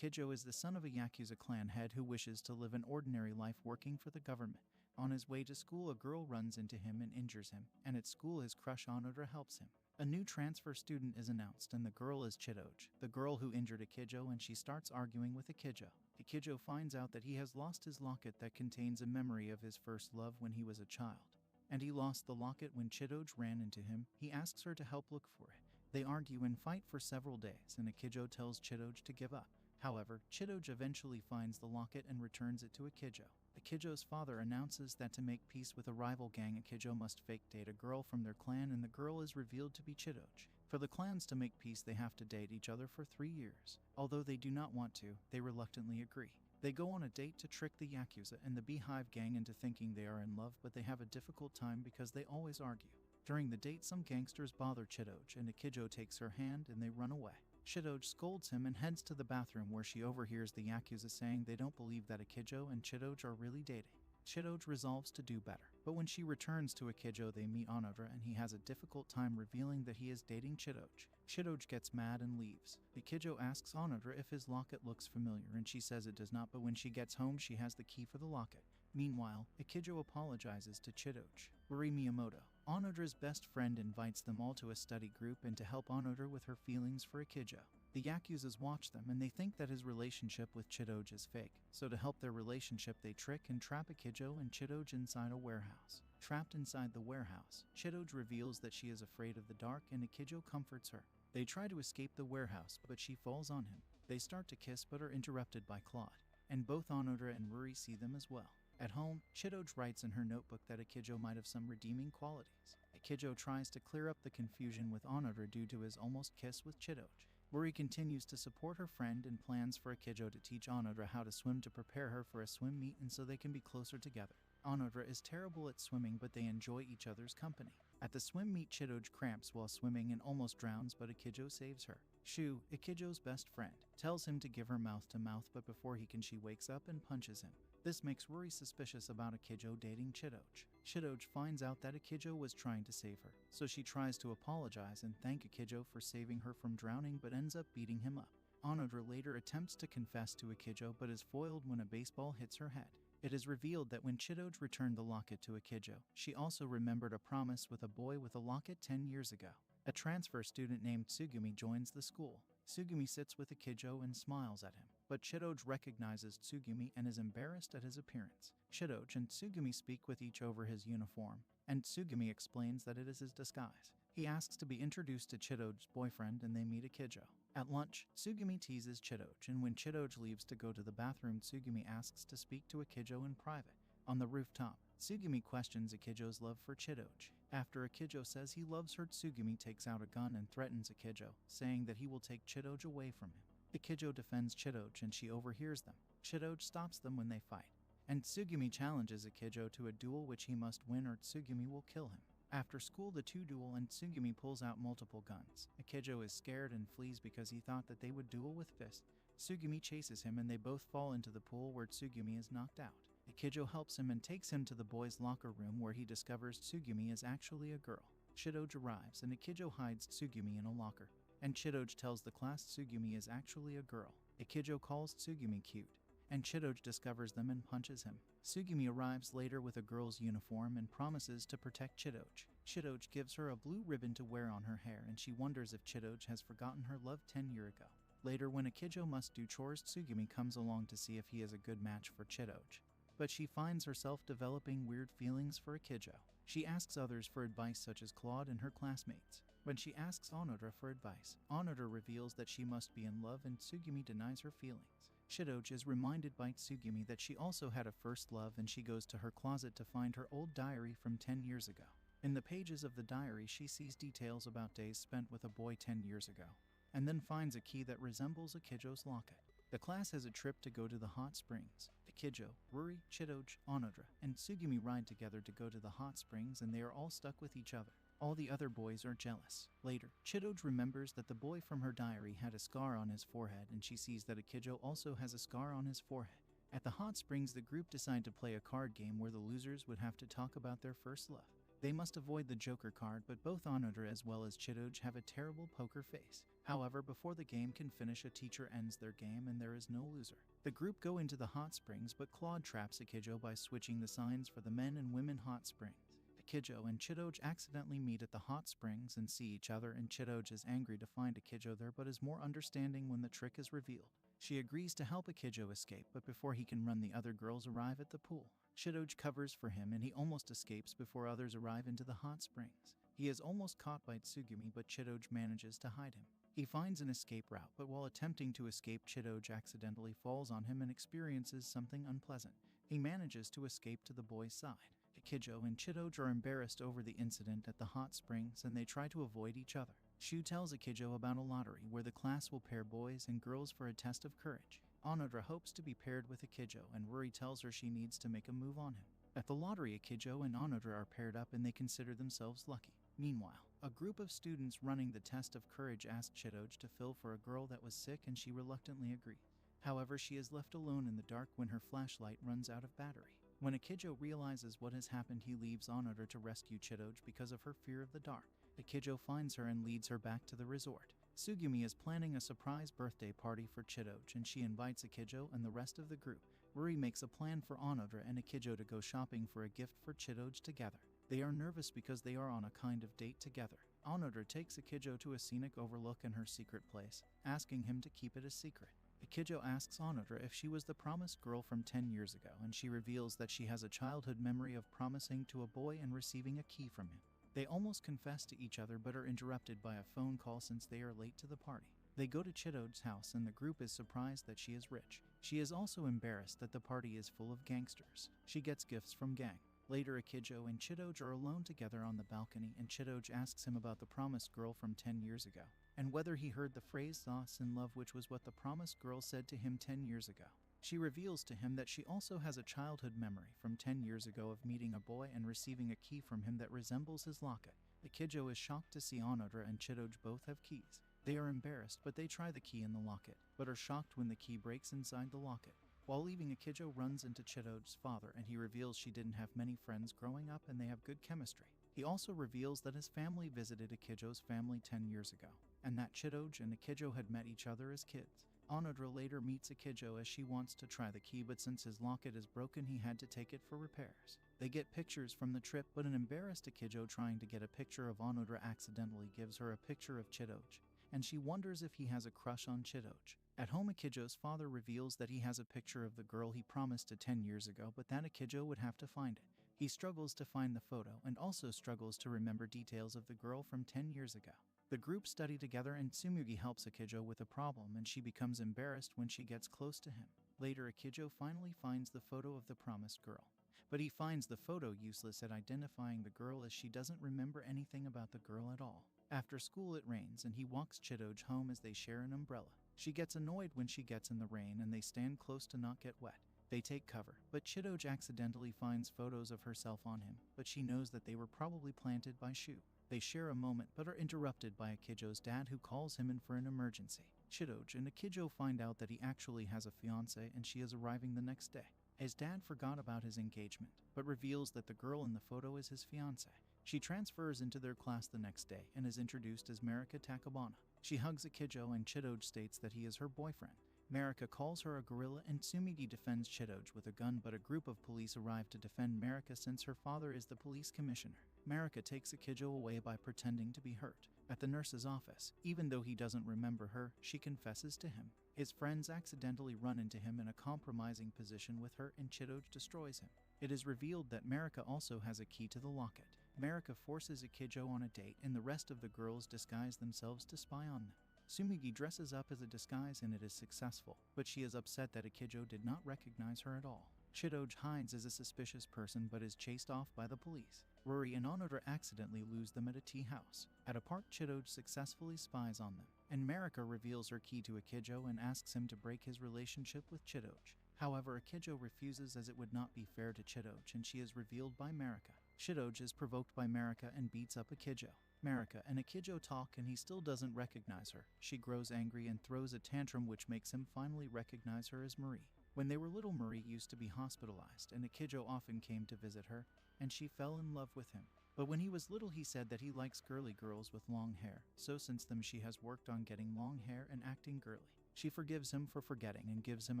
Ikijo is the son of a Yakuza clan head who wishes to live an ordinary life working for the government. On his way to school, a girl runs into him and injures him, and at school his crush Onodera helps him. A new transfer student is announced, and the girl is Chidoge, the girl who injured Ikijo, and she starts arguing with Ikijo. Ikijo finds out that he has lost his locket that contains a memory of his first love when he was a child. And he lost the locket when Chidoge ran into him. He asks her to help look for it. They argue and fight for several days, and Ikijo tells Chidoge to give up. However, Chidoge eventually finds the locket and returns it to Ikijo. Ikijo's father announces that to make peace with a rival gang, Ikijo must fake date a girl from their clan, and the girl is revealed to be Chidoge. For the clans to make peace, they have to date each other for 3 years. Although they do not want to, they reluctantly agree. They go on a date to trick the Yakuza and the Beehive gang into thinking they are in love, but they have a difficult time because they always argue. During the date, some gangsters bother Chidoge, and Ikijo takes her hand and they run away. Chidoge scolds him and heads to the bathroom, where she overhears the Yakuza saying they don't believe that Ikijo and Chidoge are really dating. Chidoge resolves to do better, but when she returns to Ikijo, they meet Onodera, and he has a difficult time revealing that he is dating Chidoge. Chidoge gets mad and leaves. Ikijo asks Onodera if his locket looks familiar, and she says it does not, but when she gets home she has the key for the locket. Meanwhile, Ikijo apologizes to Chidoge. Uri Miyamoto, Onodera's best friend, invites them all to a study group and to help Onodera with her feelings for Ikijo. The Yakuzas watch them, and they think that his relationship with Chidoge is fake, so to help their relationship they trick and trap Ikijo and Chidoge inside a warehouse. Trapped inside the warehouse, Chidoge reveals that she is afraid of the dark, and Ikijo comforts her. They try to escape the warehouse, but she falls on him. They start to kiss but are interrupted by Claude, and both Onodera and Ruri see them as well. At home, Chidoge writes in her notebook that Ikijo might have some redeeming qualities. Ikijo tries to clear up the confusion with Onodera due to his almost kiss with Chidoge. Ruri continues to support her friend and plans for Ikijo to teach Onodera how to swim to prepare her for a swim meet and so they can be closer together. Onodera is terrible at swimming, but they enjoy each other's company. At the swim meet, Chidoge cramps while swimming and almost drowns, but Ikijo saves her. Shu, Ikijo's best friend, tells him to give her mouth to mouth, but before he can, she wakes up and punches him. This makes Ruri suspicious about Ikijo dating Chidoge. Chidoge finds out that Ikijo was trying to save her, so she tries to apologize and thank Ikijo for saving her from drowning, but ends up beating him up. Onodera later attempts to confess to Ikijo but is foiled when a baseball hits her head. It is revealed that when Chidoge returned the locket to Ikijo, she also remembered a promise with a boy with a locket 10 years ago. A transfer student named Tsugumi joins the school. Tsugumi sits with Ikijo and smiles at him, but Chidoge recognizes Tsugumi and is embarrassed at his appearance. Chidoge and Tsugumi speak with each over his uniform, and Tsugumi explains that it is his disguise. He asks to be introduced to Chidoge's boyfriend, and they meet Ikijo. At lunch, Tsugumi teases Chidoge, and when Chidoge leaves to go to the bathroom, Tsugumi asks to speak to Ikijo in private. On the rooftop, Tsugumi questions Ikijo's love for Chidoge. After Ikijo says he loves her, Tsugumi takes out a gun and threatens Ikijo, saying that he will take Chidoge away from him. Ikijo defends Chidoge and she overhears them. Chidoge stops them when they fight, and Tsugumi challenges Ikijo to a duel which he must win or Tsugumi will kill him. After school, the two duel and Tsugumi pulls out multiple guns. Ikijo is scared and flees because he thought that they would duel with fists. Tsugumi chases him and they both fall into the pool where Tsugumi is knocked out. Ikijo helps him and takes him to the boys' locker room where he discovers Tsugumi is actually a girl. Chidoge arrives and Ikijo hides Tsugumi in a locker, and Chidoge tells the class Tsugumi is actually a girl. Ikijo calls Tsugumi cute, and Chidoge discovers them and punches him. Tsugumi arrives later with a girl's uniform and promises to protect Chidoge. Chidoge gives her a blue ribbon to wear on her hair, and she wonders if Chidoge has forgotten her love 10 years ago. Later, when Ikijo must do chores, Tsugumi comes along to see if he is a good match for Chidoge, but she finds herself developing weird feelings for Ikijo. She asks others for advice, such as Claude and her classmates. When she asks Onodera for advice, Onodera reveals that she must be in love, and Tsugumi denies her feelings. Chidoge is reminded by Tsugumi that she also had a first love, and she goes to her closet to find her old diary from 10 years ago. In the pages of the diary, she sees details about days spent with a boy 10 years ago, and then finds a key that resembles Ikijo's locket. The class has a trip to go to the hot springs. Ikijo, Ruri, Chidoge, Onodera, and Tsugumi ride together to go to the hot springs, and they are all stuck with each other. All the other boys are jealous. Later, Chidoge remembers that the boy from her diary had a scar on his forehead, and she sees that Ikijo also has a scar on his forehead. At the hot springs, the group decide to play a card game where the losers would have to talk about their first love. They must avoid the Joker card, but both Onodera as well as Chidoge have a terrible poker face. However, before the game can finish, a teacher ends their game and there is no loser. The group go into the hot springs, but Claude traps Akijo by switching the signs for the men and women hot springs. Akijo and Chidoge accidentally meet at the hot springs and see each other, and Chidoge is angry to find Akijo there but is more understanding when the trick is revealed. She agrees to help Akijo escape, but before he can run, the other girls arrive at the pool. Chidoge covers for him and he almost escapes before others arrive into the hot springs. He is almost caught by Tsugumi, but Chidoge manages to hide him. He finds an escape route, but while attempting to escape, Chidoge accidentally falls on him and experiences something unpleasant. He manages to escape to the boys' side. Akijo and Chidoge are embarrassed over the incident at the hot springs and they try to avoid each other. Shu tells Akijo about a lottery where the class will pair boys and girls for a test of courage. Onodera hopes to be paired with Akijo, and Ruri tells her she needs to make a move on him. At the lottery, Akijo and Onodera are paired up and they consider themselves lucky. Meanwhile, a group of students running the test of courage asked Chidoge to fill for a girl that was sick, and she reluctantly agrees. However, she is left alone in the dark when her flashlight runs out of battery. When Akijo realizes what has happened, he leaves Onodera to rescue Chidoge because of her fear of the dark. Akijo finds her and leads her back to the resort. Tsugumi is planning a surprise birthday party for Chidoge, and she invites Akijo and the rest of the group. Ruri makes a plan for Onodera and Akijo to go shopping for a gift for Chidoge together. They are nervous because they are on a kind of date together. Onodera takes Akijo to a scenic overlook in her secret place, asking him to keep it a secret. Akijo asks Onodera if she was the promised girl from 10 years ago, and she reveals that she has a childhood memory of promising to a boy and receiving a key from him. They almost confess to each other but are interrupted by a phone call since they are late to the party. They go to Chidoge's house and the group is surprised that she is rich. She is also embarrassed that the party is full of gangsters. She gets gifts from gang. Later, Akijo and Chidoge are alone together on the balcony, and Chidoge asks him about the promised girl from 10 years ago, and whether he heard the phrase "lost in love," which was what the promised girl said to him 10 years ago. She reveals to him that she also has a childhood memory from 10 years ago of meeting a boy and receiving a key from him that resembles his locket. Akijo is shocked to see Onodera and Chidoge both have keys. They are embarrassed, but they try the key in the locket, but are shocked when the key breaks inside the locket. While leaving, Akijo runs into Chidoge's father and he reveals she didn't have many friends growing up and they have good chemistry. He also reveals that his family visited Akijo's family 10 years ago, and that Chidoge and Akijo had met each other as kids. Onodera later meets Akijo as she wants to try the key, but since his locket is broken, he had to take it for repairs. They get pictures from the trip, but an embarrassed Akijo trying to get a picture of Onodera accidentally gives her a picture of Chidoge, and she wonders if he has a crush on Chidoge. At home, Akijo's father reveals that he has a picture of the girl he promised to 10 years ago, but that Akijo would have to find it. He struggles to find the photo and also struggles to remember details of the girl from 10 years ago. The group study together and Tsumugi helps Akijo with a problem, and she becomes embarrassed when she gets close to him. Later, Akijo finally finds the photo of the promised girl, but he finds the photo useless at identifying the girl as she doesn't remember anything about the girl at all. After school, it rains and he walks Chidoge home as they share an umbrella. She gets annoyed when she gets in the rain and they stand close to not get wet. They take cover, but Chidoge accidentally finds photos of herself on him, but she knows that they were probably planted by Shu. They share a moment but are interrupted by Akijo's dad, who calls him in for an emergency. Chidoge and Akijo find out that he actually has a fiancée and she is arriving the next day. His dad forgot about his engagement, but reveals that the girl in the photo is his fiancée. She transfers into their class the next day and is introduced as Marika Takabana. She hugs Akijo and Chidoge states that he is her boyfriend. Marika calls her a gorilla and Tsumugi defends Chidoge with a gun, but a group of police arrive to defend Marika since her father is the police commissioner. Marika takes Akijo away by pretending to be hurt. At the nurse's office, even though he doesn't remember her, she confesses to him. His friends accidentally run into him in a compromising position with her and Chidoge destroys him. It is revealed that Marika also has a key to the locket. Marika forces Akijo on a date and the rest of the girls disguise themselves to spy on them. Tsumugi dresses up as a disguise and it is successful, but she is upset that Akijo did not recognize her at all. Chidoge hides as a suspicious person but is chased off by the police. Ruri and Onodera accidentally lose them at a tea house. At a park, Chidoge successfully spies on them, and Marika reveals her key to Akijo and asks him to break his relationship with Chidoge. However, Akijo refuses as it would not be fair to Chidoge, and she is revealed by Marika. Chidoge is provoked by Marika and beats up Akijo. Marika and Akijo talk and he still doesn't recognize her. She grows angry and throws a tantrum, which makes him finally recognize her as Marie. When they were little, Marie used to be hospitalized and Akijo often came to visit her and she fell in love with him. But when he was little he said that he likes girly girls with long hair, so since then she has worked on getting long hair and acting girly. She forgives him for forgetting and gives him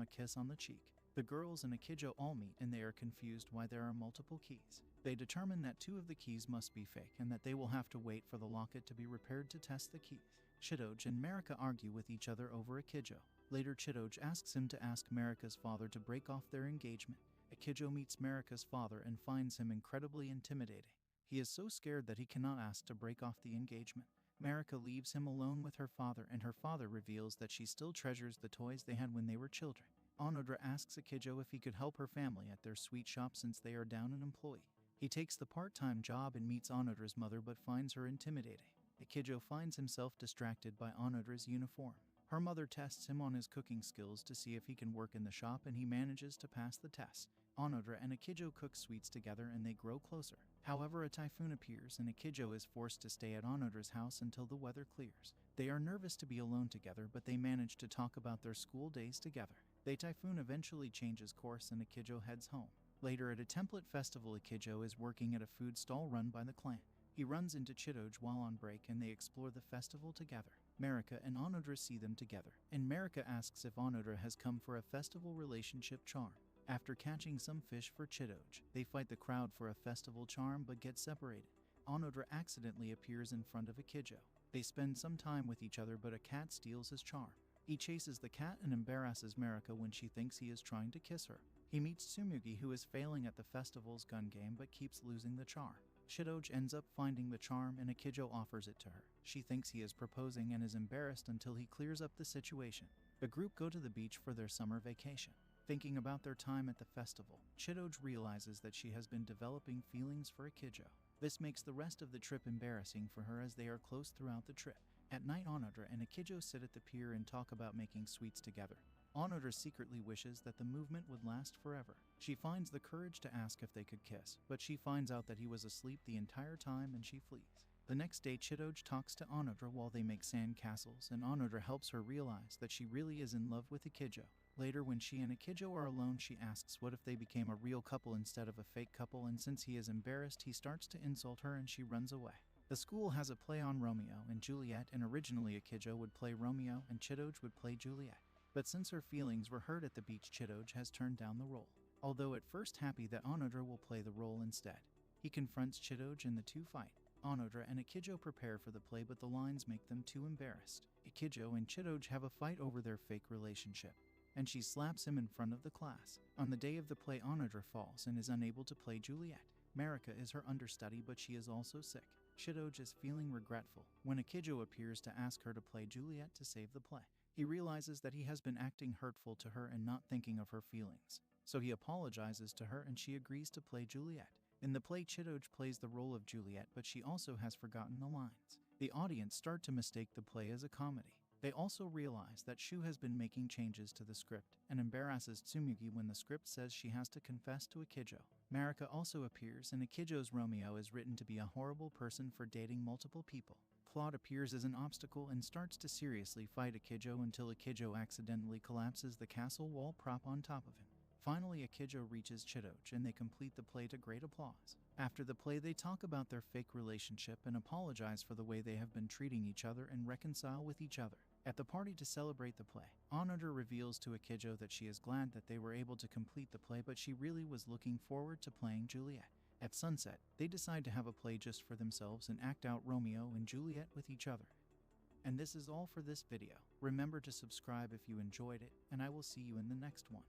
a kiss on the cheek. The girls and Akijo all meet and they are confused why there are multiple keys. They determine that 2 of the keys must be fake and that they will have to wait for the locket to be repaired to test the keys. Chidoge and Marika argue with each other over Akijo. Later Chidoge asks him to ask Marika's father to break off their engagement. Akijo meets Marika's father and finds him incredibly intimidating. He is so scared that he cannot ask to break off the engagement. Marika leaves him alone with her father and her father reveals that she still treasures the toys they had when they were children. Onodera asks Akijo if he could help her family at their sweet shop since they are down an employee. He takes the part-time job and meets Onodera's mother but finds her intimidating. Akijo finds himself distracted by Onodera's uniform. Her mother tests him on his cooking skills to see if he can work in the shop and he manages to pass the test. Onodera and Akijo cook sweets together and they grow closer. However, a typhoon appears and Akijo is forced to stay at Onodera's house until the weather clears. They are nervous to be alone together but they manage to talk about their school days together. The typhoon eventually changes course and Akijo heads home. Later at a template festival, Akijo is working at a food stall run by the clan. He runs into Chidoge while on break and they explore the festival together. Marika and Onodera see them together, and Marika asks if Onodera has come for a festival relationship charm. After catching some fish for Chidoge, they fight the crowd for a festival charm but get separated. Onodera accidentally appears in front of Akijo. They spend some time with each other but a cat steals his charm. He chases the cat and embarrasses Marika when she thinks he is trying to kiss her. He meets Tsumugi who is failing at the festival's gun game but keeps losing the charm. Chidoge ends up finding the charm and Akijo offers it to her. She thinks he is proposing and is embarrassed until he clears up the situation. The group go to the beach for their summer vacation. Thinking about their time at the festival, Chidoge realizes that she has been developing feelings for Akijo. This makes the rest of the trip embarrassing for her as they are close throughout the trip. At night, Onodera and Akijo sit at the pier and talk about making sweets together. Onodera secretly wishes that the movement would last forever. She finds the courage to ask if they could kiss, but she finds out that he was asleep the entire time and she flees. The next day, Chidoge talks to Onodera while they make sand castles, and Onodera helps her realize that she really is in love with Akijo. Later, when she and Akijo are alone, she asks what if they became a real couple instead of a fake couple, and since he is embarrassed, he starts to insult her and she runs away. The school has a play on Romeo and Juliet, and originally Akijo would play Romeo and Chidoge would play Juliet. But since her feelings were hurt at the beach, Chidoge has turned down the role. Although at first happy that Onodera will play the role instead. He confronts Chidoge and the two fight. Onodera and Akijo prepare for the play but the lines make them too embarrassed. Akijo and Chidoge have a fight over their fake relationship, and she slaps him in front of the class. On the day of the play, Onodera falls and is unable to play Juliet. Marika is her understudy but she is also sick. Chidoge is feeling regretful when Akijo appears to ask her to play Juliet to save the play. He realizes that he has been acting hurtful to her and not thinking of her feelings. So he apologizes to her and she agrees to play Juliet. In the play, Chidoge plays the role of Juliet, but she also has forgotten the lines. The audience start to mistake the play as a comedy. They also realize that Shu has been making changes to the script and embarrasses Tsumugi when the script says she has to confess to Akijo. Marika also appears, and Akijo's Romeo is written to be a horrible person for dating multiple people. Claude appears as an obstacle and starts to seriously fight Akijo until Akijo accidentally collapses the castle wall prop on top of him. Finally, Akijo reaches Chidoge and they complete the play to great applause. After the play, they talk about their fake relationship and apologize for the way they have been treating each other and reconcile with each other. At the party to celebrate the play, Onodera reveals to Akijo that she is glad that they were able to complete the play, but she really was looking forward to playing Juliet. At sunset, they decide to have a play just for themselves and act out Romeo and Juliet with each other. And this is all for this video. Remember to subscribe if you enjoyed it, and I will see you in the next one.